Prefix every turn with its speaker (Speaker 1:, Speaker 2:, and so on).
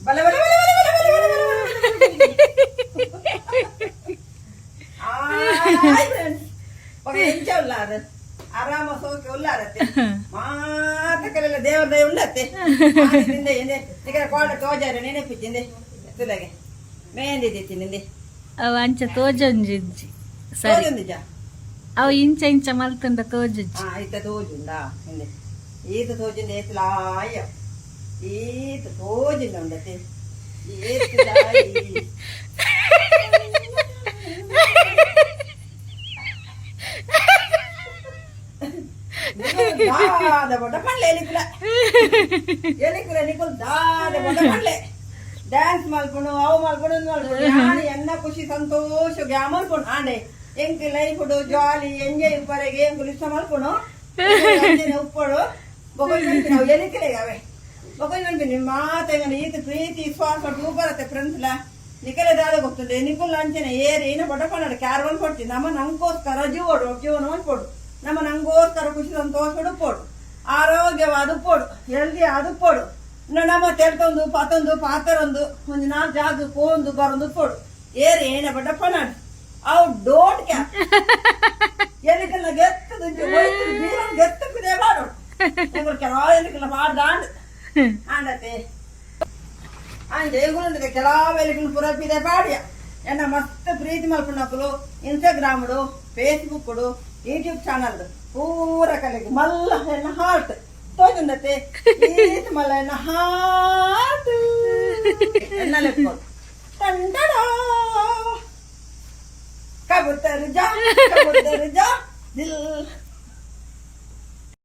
Speaker 1: ಬಲೆ ಬಲೆ ಬಲೆ ಬಲೆ ಬಲೆ ಬಲೆ ಬಲೆ ಎಂಚ ಉಲ್ಲಾರ ಆರಾಮ ಸೋಕೆ ಉಲ್ಲಾರತ್ತೆ ಮಾತಕಲೆಲ್ಲ ದೇವರ ದಯ ಉಂಡತ್ತೆ ತಿಂದೆ ಹಿಂದೆ ನಿಕರ ಕೋಡ ತೋಜಾರ ನೆನೆಪಿಚ್ಚಿಂದೆ ತುಲಗೆ ಮೇಂದಿದ್ದಿ ನಿಂದೆ
Speaker 2: ಅವ ಅಂಚ ತೋಜೊಂಜಿಜ್ಜಿ ಸರಿ
Speaker 1: ನಿಜ
Speaker 2: ಅವ ಇಂಚ ಇಂಚ ಮಲ್ತುಂಡ ತೋಜುಜ್ಜಿ
Speaker 1: ಈತ ತೋಜುಂಡ ಹಿಂದೆ ಈತ ತೋಜಿಂದ ಏತಲಾಯ ಈತ ತೋಜಿಂದ ಉಂಡತ್ತೆ ಏತಲಾಯಿ ದಾದ ಬೊಡ್ಡ ಪಳ್ಳೆ ಎಲಿಕುಲ ನಿಕುಲ್ ದಾದ ಬೊಡ್ಡ ಪಳ್ಳೆ ಡ್ಯಾನ್ಸ್ ಮಲ್ಪುಣು ಅವು ಮಲ್ಪುಣು ಮಲ್ಪುಣು ಯಾಣಿ ಎನ್ನ ಖುಷಿ ಸಂತೋಷ ಗ್ಯಾ ಮಲ್ಪುಣು ಆಂಡೆ ಎಂಕ್ ಲೈಫ್ ಜಾಲಿ ಎಂಜಾಯ್ ಪರೆಗೆ ಎಂಕುಲು ಇಷ್ಟ ಮಲ್ಪುಣು ಉಪ್ಪಡು ಬೊಕೊಯ್ ನಾವು ಎಲಿಕಲೆಗೆ ಅವೆ ಬೊಕೊಯ್ ನೆನ್ಪಿನಿ ಮಾತೆಂಗನ ಈತ ಪ್ರೀತಿ ವಿಶ್ವಾಸ ಟೂ ಬರತ್ತೆ ಫ್ರೆಂಡ್ಸ್ಲ ನಿಕಲೆ ದಾದ ಗೊತ್ತದೆ ನಿಕುಲ್ ಅಂಚನೆ ಏರಿ ಏನ ಬೊಡ್ಡ ಪಣ್ಣಡು ಕ್ಯಾರವನ್ ಕೊಡ್ತೀನಿ ನಮ್ಮ ನಂಗೋಸ್ಕರ ಜೀವನ ಹೊಂದ್ಕೊಡು ನಮ್ಮ ನಂಗೋಸ್ಕರ ಖುಷಿ ಸಂತೋಷ ಉಡುಪೋಡು ಆರೋಗ್ಯವಾದ ಉಪ್ಪೋಡು ಹೆಲ್ದಿ ಆದ ಉಪ್ಪೋಡು ನಮ್ಮ ತೆಳ್ತೊಂದು ಪತ್ತೊಂದು ಪಾತರೊಂದು ಒಂದು ನಾಲ್ಕು ಜಾಗ ಕೋಂದು ಬರೊಂದು ಉಪ್ಪೋಡು ಏರಿ ಏನ ಬಡ್ಡ ಪಣ್ಣಾಡು ಅವು ಡೋಂಟ್ ಕ್ಯಾ ಎಲ್ಲಿಗೆಲ್ಲ ಗೆತ್ತದು ಗೆತ್ತ ಪಿದೆ ಮಾಡೋಡು ಕೆಲವು ಎಲ್ಲಿಗೆಲ್ಲ ಮಾಡ್ದಾಂಡ್ ಆಂಡತೆ ಅಂಜೆ ಗುಂಡಿಗೆ ಕೆಲವು ಎಲ್ಲಿಗೆಲ್ಲ ಪುರ ಪಿದೆ ಪಾಡ್ಯ ಎನ್ನ ಮಸ್ತ್ ಪ್ರೀತಿ ಮಲ್ಪುಣಕಲು ಇನ್ಸ್ಟಾಗ್ರಾಮ್ಡು ಫೇಸ್ಬುಕ್ಡು ಯೂಟ್ಯೂಬ್ ಚಾನಲ್ ಪೂರ ಕಲೆಗೆ ಮಲ್ಲ ಎನ್ನ ಹಾರ್ಟ್ ತೋಜುಂಡತೆ ಈತ್ ಮಲ್ಲ ಎನ್ನ ಹಾರ್ಟ್ ಎನ್ನ ಲೆಕ್ಕೋದು ತಂಡಡ ಕಬೂತರ್ ಜಾ ದಿಲ್